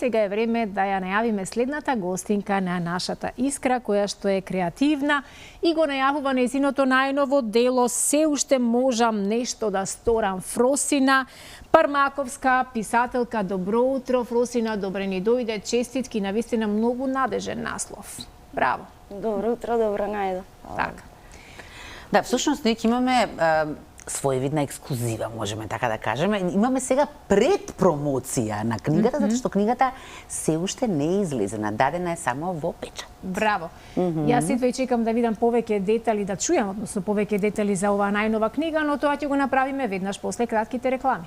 сега е време да ја најавиме следната гостинка на нашата Искра, која што е креативна и го најавува нејзиното најново дело "Се уште можам нешто да сторам". Фросина Пармаковска, писателка. Добро утро, Фросина, добре ни дојде, честитки, навистина многу надежен наслов. Браво. Добро утро, добро најдо. Така. Да, всушност ние имаме своевидна ексклузива, можеме така да кажеме. Имаме сега предпромоција на книгата, затоа што книгата се уште не е излезена, дадена е само во печат. Браво. Јас ситва и чекам да видам повеќе детали, да чујам, односно повеќе детали за оваа најнова книга, но тоа ќе го направиме веднаш после кратките реклами.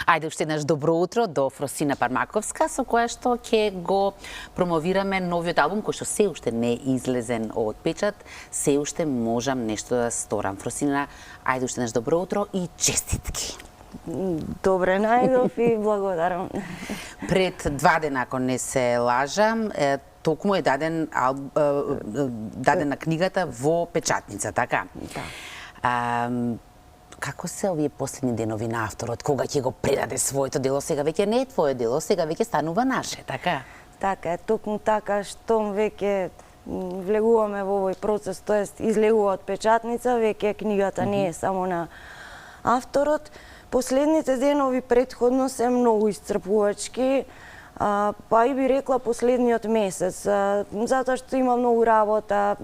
Ајде уште еднаш добро утро до Фросина Пармаковска, со која што ќе го промовираме новиот албум кој што се уште не е излезен од печат. Се уште можам нешто да сторам. Фросина, ајде уште еднаш добро утро и честитки. Добре најдов и благодарам. Пред 2 дена, ако не се лажам, токму е дадена книгата во печатница, така? Да. Како се овие последни денови на авторот, кога ќе го предаде своето дело? Сега веќе не е твое дело, сега веќе станува наше, така? Така е, токму така, штом веќе влегуваме во овој процес, тоест излегува од печатница, веќе книгата не е само на авторот. Последните денови претходно се многу исцрпувачки, па и би рекла последниот месец, затоа што има многу работа,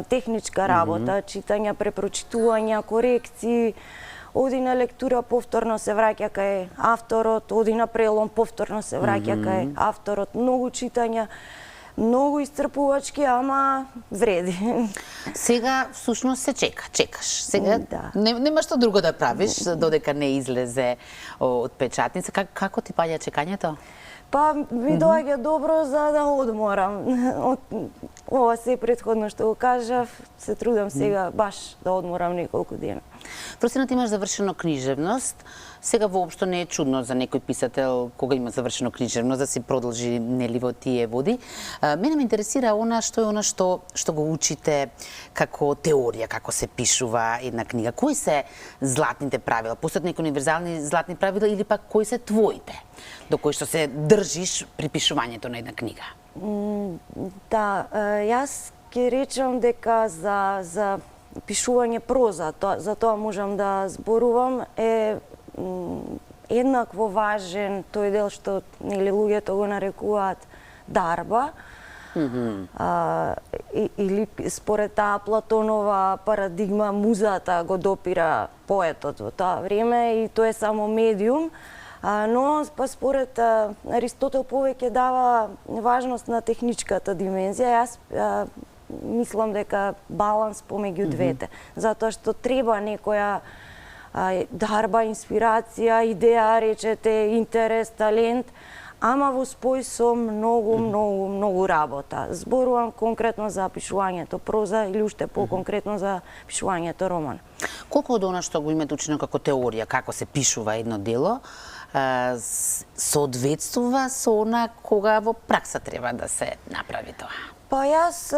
техничка работа, читања, препрочитувања, корекции, оди на лектура, повторно се враќа кај авторот, оди на прелом, повторно се враќа кај авторот, многу читања, многу исцрпувачки, ама вреди. Сега всушност се чекаш. Сега нема што друго да правиш додека не излезе од печатница. Како ти паѓа чекањето? Па ми доаѓа добро за да одморам. Ова се претходно што го кажав, се трудам сега баш да одморам неколку дена. Фросина, ти имаш завршено книжевност. Сега воопшто не е чудно за некој писател кога има завршено книжевност да си продолжи нели во тие води. Мене ме интересира што го учите како теорија, како се пишува една книга. Кои се златните правила? Постојат некои универзални златни правила или пак кои се твоите до кои што се држиш при пишувањето на една книга? Да, јас ќе речам дека за пишување проза, за тоа можам да зборувам, е еднакво важен тој дел што нели луѓето го нарекуваат дарба. Или според таа Платонова парадигма музата го допира поетот во тоа време и тоа е само медиум. Но според Аристотел повеќе дава важност на техничката димензија. Јас мислам дека баланс помеѓу двете, затоа што треба некоја дарба, инспирација, идеја, речете, интерес, талент, ама во спој со многу работа. Зборувам конкретно за пишувањето проза или уште по-конкретно за пишувањето роман. Колку од она што го имате учено како теорија, како се пишува едно дело, соодветствува со она кога во пракса треба да се направи тоа? Па јас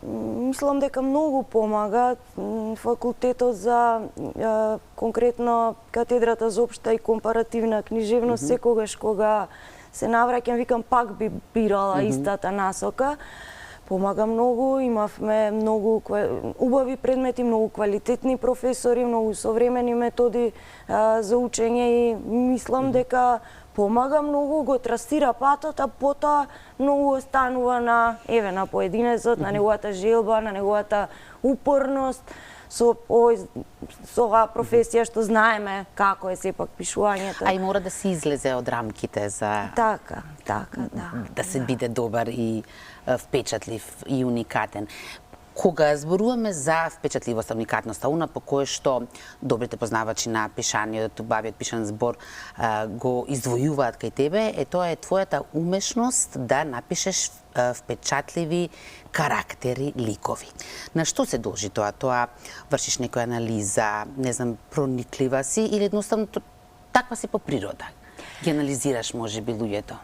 мислам дека многу помага факултетот за конкретно катедрата за општа и компаративна книжевност. Секогаш кога се навраќам, викам пак би бирала истата насока. Помага многу, имавме многу убави предмети, многу квалитетни професори, многу современи методи за учење и мислам дека помага многу, го трасира патот, а потоа многу останува на поединецот, на неговата желба, на неговата упорност со оваа професија што знаеме како е сепак пишувањето. А и мора да се излезе од рамките за Така, да. Да се биде добар и впечатлив и уникатен. Кога зборуваме за впечатливоста, уникатноста, она по кое што добрите познавачи на пишаниот, убавиот пишан збор го издвојуваат кај тебе, тоа е твојата умешност да напишеш впечатливи карактери, ликови. На што се должи тоа? Тоа вршиш некоја анализа, не знам, прониклива си или едноставно таква си по природа? Ги анализираш можеби луѓето?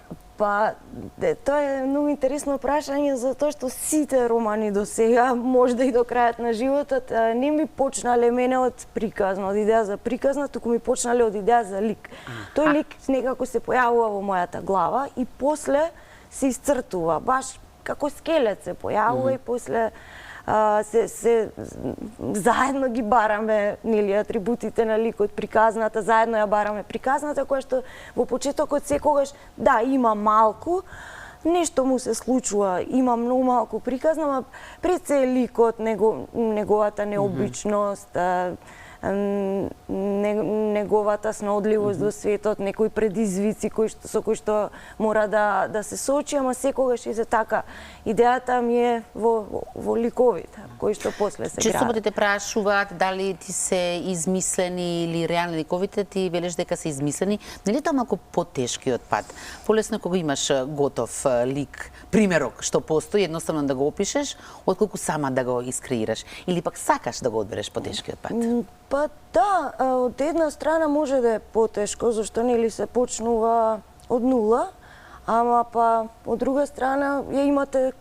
Па, тоа е многу интересно прашање, затоа што сите романи до сега, можда и до крајот на животот, не ми почнале мене од приказна, од идеја за приказна, туку ми почнале од идеја за лик. Тој лик некако се појавува во мојата глава и после се исцртува, баш како скелет се појавува и после заедно ги бараме, нели, атрибутите на ликот, приказната, заедно ја бараме приказната, која што во почетокот секогаш, да, има малку, нешто му се случува, има многу малку приказна, ама пред се ликот, неговата необичност, неговата снаодливост до светот, некои предизвици со кои што мора да се соочи, ама секогаш и за така. Идејата ми е во ликовите, кои што после се градат. Често те прашуваат дали ти се измислени или реални ликовите, ти велиш дека се измислени. Нели тоа малку потешкиот пат? Полесно кога имаш готов лик, примерок што постои, едноставно да го опишеш, отколку сама да го искреираш. Или пак сакаш да го одбереш потешкиот пат? Па да, од една страна може да е потешко, зашто нели се почнува од нула, ама па од друга страна ја имате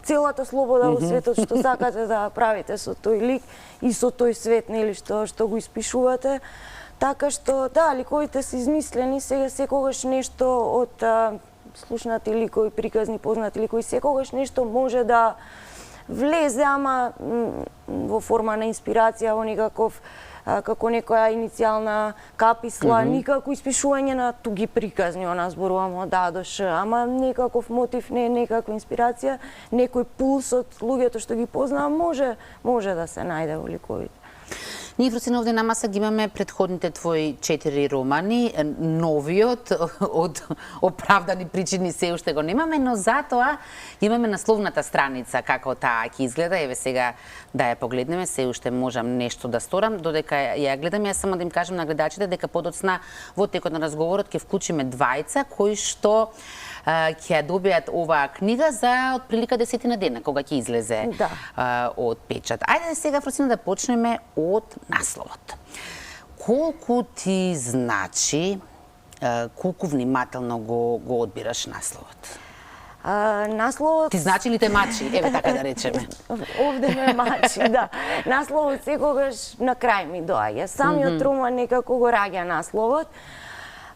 целата слобода во светот што сакате да правите со тој лик и со тој свет, нели, што го испишувате. Така што да, ликовите се измислени, сега секогаш нешто од слушнати ликови, приказни, познати ликови, секогаш нешто може да влезе, ама во форма на инспирација, во некаков како некоја иницијална каписла, никако испишување на туги приказни, она зборувам од А до Ш, ама некаков мотив, некаква инспирација, некој пулс од луѓето што ги познавам може да се најде во ликовите. Ние, Фросина, овде на маса ги имаме предходните твои 4 романи, новиот од оправдани причини се уште го немаме, но затоа имаме насловната страница како таа ќе изгледа. Еве сега да ја погледнеме, се уште можам нешто да сторам, додека ја гледам, јас само да им кажам на гледачите дека подоцна во текот на разговорот ќе вклучиме двајца кои што ќе ја добијат оваа книга за отприлика 10 дена, кога ќе излезе од печат. Ајде сега, Фросина, да почнеме од насловот. Колку ти значи, колку внимателно го одбираш насловот? Насловот... Ти значи ли те мачи? Еве така да речеме. Овде ме мачи, да. Насловот секогаш на крај ми доаѓа. Самиот роман некако го раѓа насловот.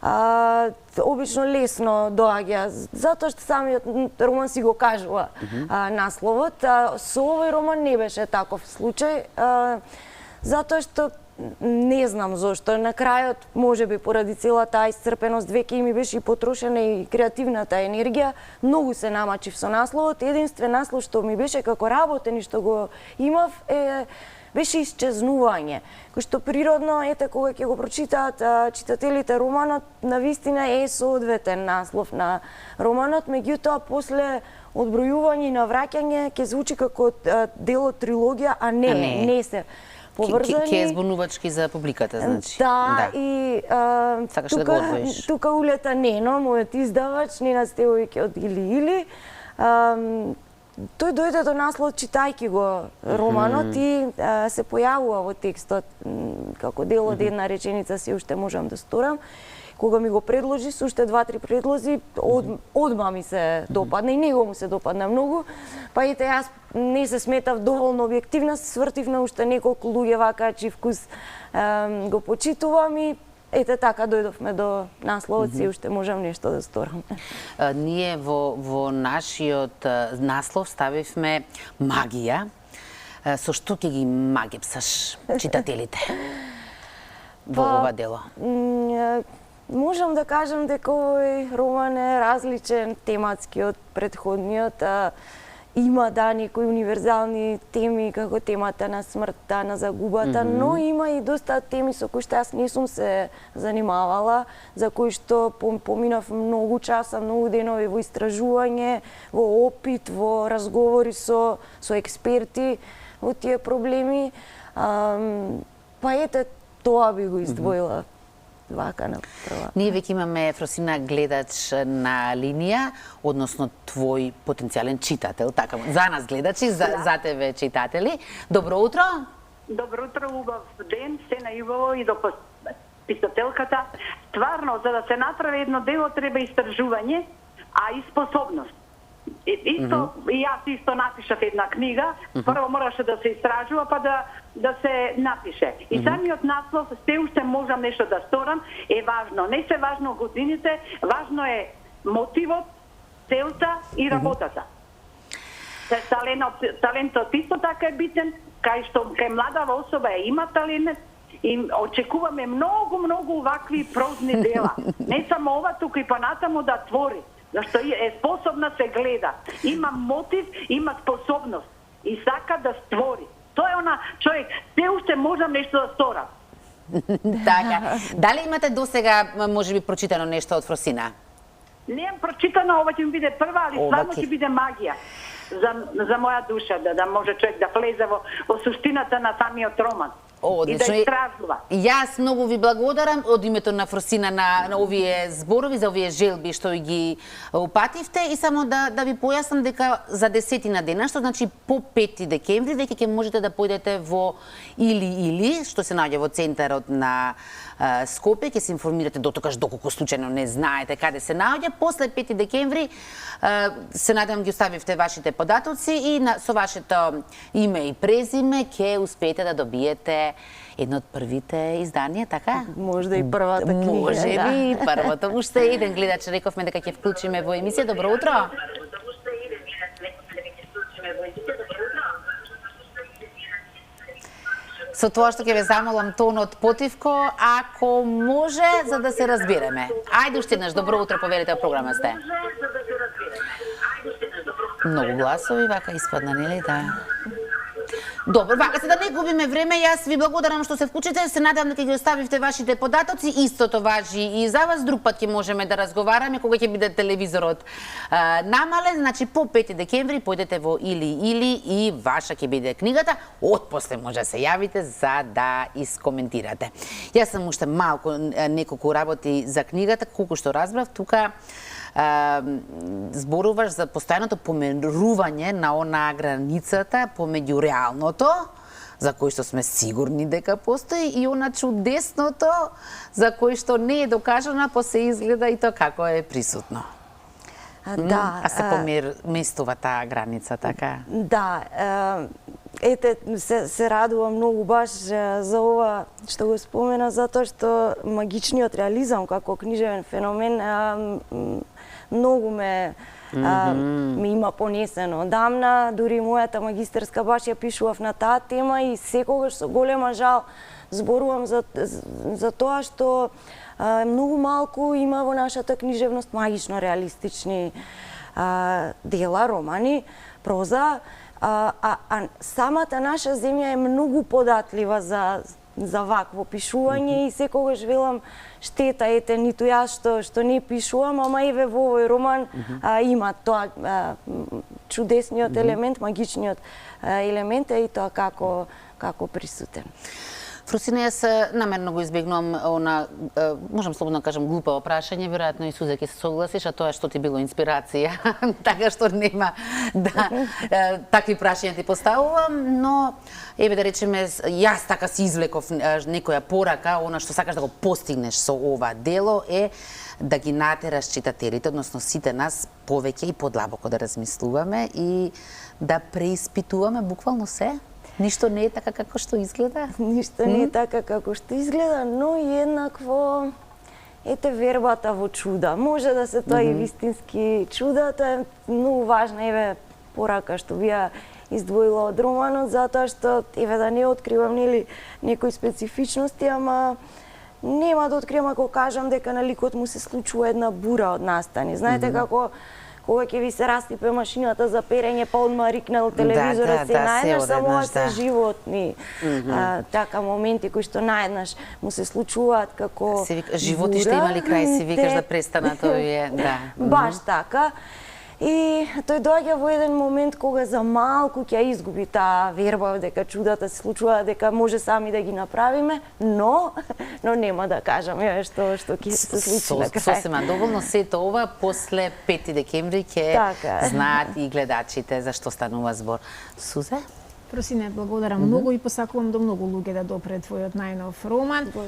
Обично лесно доаѓа, затоа што самиот роман си го кажува насловот. Со овој роман не беше таков случај, затоа што не знам зошто. На крајот, можеби поради целата исцрпеност, веќе ми беше и потрошена и креативната енергија, многу се намачив со насловот. Единствен наслов што ми беше како работен и што го имав беше исчезнување, кој што природно, ете, кога ќе го прочитаат читателите романот, навистина е соодветен наслов на романот, меѓутоа после одбројување и навраќање ќе звучи како дел од трилогија, а не се поврзани. Ке е збунувачки за публиката, значи. Да, и тука улета Нено, мојот издавач, Нена Стевоvić од Или. Тој дојде до наслов читајќи го романот и се појавува во текстот како дел од една реченица, се уште можам да сторам. Кога ми го предложи, со уште 2-3 предлози, одма ми се допадна и него му се допадна многу. Па ете, јас не се сметав доволно објективна, се свртив на уште неколку луѓе вака чиј вкус го почитувам и ете така дојдовме до насловот, се уште можам нешто да сторам. Ние во нашиот наслов ставивме магија. Со што ќе ги магепсаш читателите во ова дело? Можам да кажам дека овој роман е различен тематски од предходниот. Има некои универзални теми, како темата на смртта, на загубата, но има и доста теми со кои што јас не сум се занимавала, за кои што поминав многу часа, многу денови во истражување, во опит, во разговори со експерти во тие проблеми. Па ете, тоа би го издвоила. Вака на прва. Ние веќе имаме, Фросина, гледач на линија, односно твој потенцијален читател, така за нас гледачи, за тебе читатели. Добро утро. Добро утро, убав ден, се најубаво и до писателката. Стварно, за да се направи едно дело треба истражување, а и способност. Исто, и јас исто напишав една книга, прво мораше да се истражува, па да се напише. И самиот наслов, се уште можам нешто да сторам, е важно. Не се важно годините, важно е мотивот, целта и работата. Талентот исто така е битен, кај што кај младава особа има талент, и очекуваме многу вакви прозни дела. Не само ова, туку и понатаму да твори. Зашто е способна се гледа. Има мотив, има способност. И сака да створи. Тоа е она човек, се уште можам нешто да сторам. Така. Дали имате досега, можеби, прочитано нешто од Фросина? Немам прочитано, ова ќе ми биде прва, али стварно ќе биде магија. За моја душа, да може човек да влезе во суштината на самиот роман. И да истражува. Јас многу ви благодарам од името на Фросина на овие зборови, за овие желби што ги упативте, и само да ви појаснам дека за 10 дена, што значи по 5 декември, веќе ќе можете да појдете во Или, што се наоѓа во центарот на Скопје, ќе се информирате дотокаш доколку случајно не знаете каде се наоѓа. После 5 декември се надевам ги оставивте вашите податоци и со вашето име и презиме ќе успеете да добиете едно од првите изданија, така? Можда и првата книга. Може би и првото. Уште еден гледач рековме дека ќе вклучиме во емисија. Добро утро. Со тоа што ќе ве замолам тонот потивко, ако може, за да се разбереме. Ајде уште еднаш, добро утро, поверите, во програма сте. Многу гласови вака испадна, нели? Да. Добро, вака се да не губиме време, јас ви благодарам што се вклучите, се надевам дека ги оставивте вашите податоци, истото важи и за вас, друг пат ќе можеме да разговараме кога ќе биде телевизорот намален, значи по 5 декември појдете во Или и ваша ќе биде книгата, отпосле може да се јавите за да искоментирате. Јас сам уште малку неколку работи за книгата, колку што разбрав, тука зборуваш за постојаното померување на она границата помеѓу реалното, за кој што сме сигурни дека постои, и она чудесното, за кој што не е докажано, па се изгледа и тоа како е присутно. Да. А се поместува таа граница, така? Да. Ете, се радувам многу баш за ова што го спомена, затоа што магичниот реализам како книжевен феномен многу ме има понесено одамна, дури мојата магистерска баш ја пишував на таа тема и секогаш со голема жал зборувам за тоа што многу малку има во нашата книжевност магично реалистични дела, романи, проза, а самата наша земја е многу податлива за вакво пишување и секогаш велам штета, ете, ниту јас што не пишувам, ама еве во овој роман има тоа чудесниот елемент, магичниот елемент и тоа како присутен. Фросина, јас намерно го избегнувам она, можам слободно да кажам, глупаво прашање, веројатно и Суза ќе се согласиш, а тоа што ти било инспирација, така што нема такви прашања ти поставувам, но еве да речеме, јас така си извлеков некоја порака, она што сакаш да го постигнеш со ова дело е да ги натераш читателите, односно сите нас, повеќе и подлабоко да размислуваме и да преиспитуваме буквално се. Ништо не е така како што изгледа? Ништо не е така како што изгледа, но еднакво, ете, вербата во чуда. Може да се тоа и вистински чуда, тоа е многу важна, еве, порака што би ја издвоила од романот, затоа што, еве, да не откривам, нели, некои специфичности, ама нема да откриам ако кажам дека на ликот му се случува една бура од настани. Знаете како кога ќе ви се растипе машината за перење, па одма рикнал телевизорот, се наеднаш, само се животни. Така моменти кои што наеднаш му се случуваат како животи што имали крај, си викаш да престанат овие, да. Баш така. И тој доаѓа во еден момент кога за малку ќе изгуби таа верба дека чудата се случува, дека може сами да ги направиме, но нема да кажам што ќе се случи на крај. Сосема доволно сето ова после 5 декември ќе знаат и гледачите за што станува збор. Сузе? Фросина, благодарам многу и посакувам до многу луѓе да допре твојот најнов роман.